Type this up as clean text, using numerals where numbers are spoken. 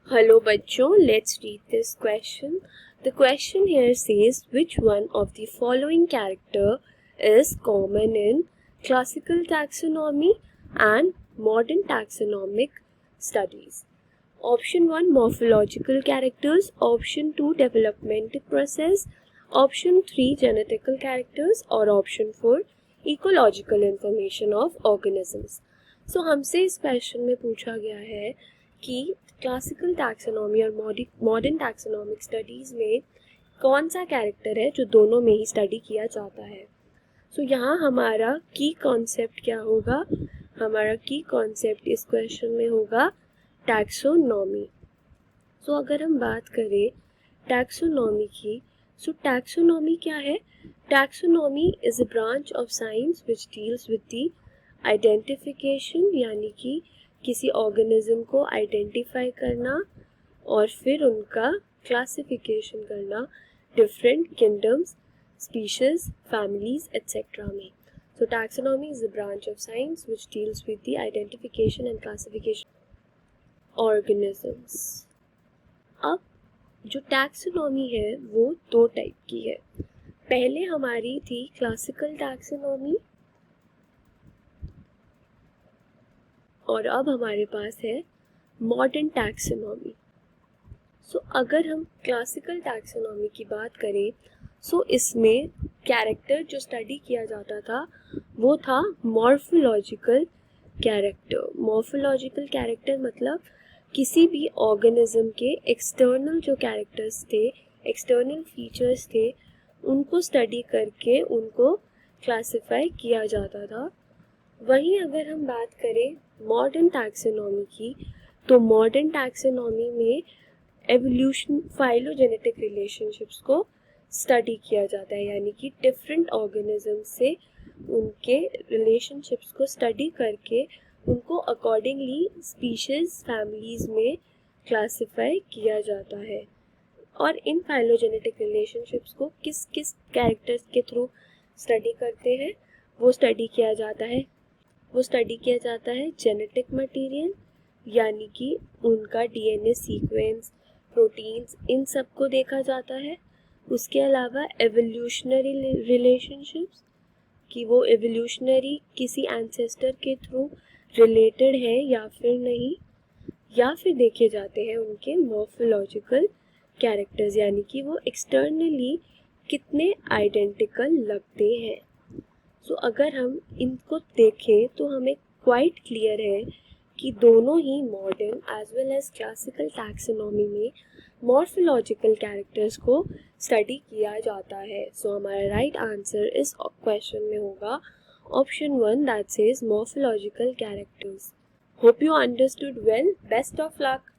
Hello bachcho, let's read this question. The question here says which one of the following character is common in classical taxonomy and modern taxonomic studies. Option 1 morphological characters, option 2 developmental process, option 3 genetical characters और option 4 ecological information of organisms. So हमसे इस question में पूछा गया है कि classical taxonomy और modern taxonomic studies में कौन सा कैरेक्टर है जो दोनों में ही स्टडी किया जाता है. सो यहाँ हमारा की कॉन्सेप्ट क्या होगा. हमारा की कॉन्सेप्ट इस क्वेश्चन में होगा टैक्सोनॉमी. सो अगर हम बात करें टैक्सोनॉमी की, सो टैक्सोनॉमी क्या है. Taxonomy is a branch of science which deals with the identification, यानी कि किसी ऑर्गेनिज्म को आइडेंटिफाई करना और फिर उनका क्लासिफिकेशन करना different kingdoms, species, families etcetera में. So taxonomy is a branch of science which deals with the identification and classification organisms. अब जो टैक्सोनॉमी है वो दो टाइप की है. पहले हमारी थी क्लासिकल टैक्सोनॉमी और अब हमारे पास है मॉडर्न टैक्सोनॉमी. सो अगर हम क्लासिकल टैक्सोनॉमी की बात करें, सो इसमें कैरेक्टर जो स्टडी किया जाता था वो था मॉर्फोलॉजिकल कैरेक्टर. मॉर्फोलॉजिकल कैरेक्टर मतलब किसी भी ऑर्गेनिज्म के एक्सटर्नल जो कैरेक्टर्स थे, एक्सटर्नल फीचर्स थे, उनको स्टडी करके उनको क्लासिफाई किया जाता था. वहीं अगर हम बात करें मॉडर्न टैक्सोनॉमी की, तो मॉडर्न टैक्सोनॉमी में एवोल्यूशन फाइलोजेनेटिक रिलेशनशिप्स को स्टडी किया जाता है, यानी कि डिफरेंट ऑर्गेनिज्म से उनके रिलेशनशिप्स को स्टडी करके उनको अकॉर्डिंगली स्पीशीज, फैमिलीज में क्लासिफाई किया जाता है. और इन फाइलोजेनेटिक रिलेशनशिप्स को किस किस कैरेक्टर्स के थ्रू स्टडी करते हैं, वो स्टडी किया जाता है जेनेटिक मटेरियल, यानी कि उनका डीएनए सीक्वेंस, प्रोटीन्स, इन सब को देखा जाता है. उसके अलावा एवोल्यूशनरी रिलेशनशिप्स, कि वो एवोल्यूशनरी किसी एंसेस्टर के थ्रू रिलेटेड है या फिर नहीं. या फिर देखे जाते हैं उनके मॉर्फोलॉजिकल कैरेक्टर्स, यानी कि वो एक्सटर्नली कितने आइडेंटिकल लगते हैं. सो अगर हम इनको देखें तो हमें क्वाइट क्लियर है कि दोनों ही modern as well as classical taxonomy में मॉर्फोलॉजिकल कैरेक्टर्स को स्टडी किया जाता है. सो हमारा राइट आंसर इस क्वेश्चन में होगा option 1 that says morphological characters. Hope you understood well. Best of luck.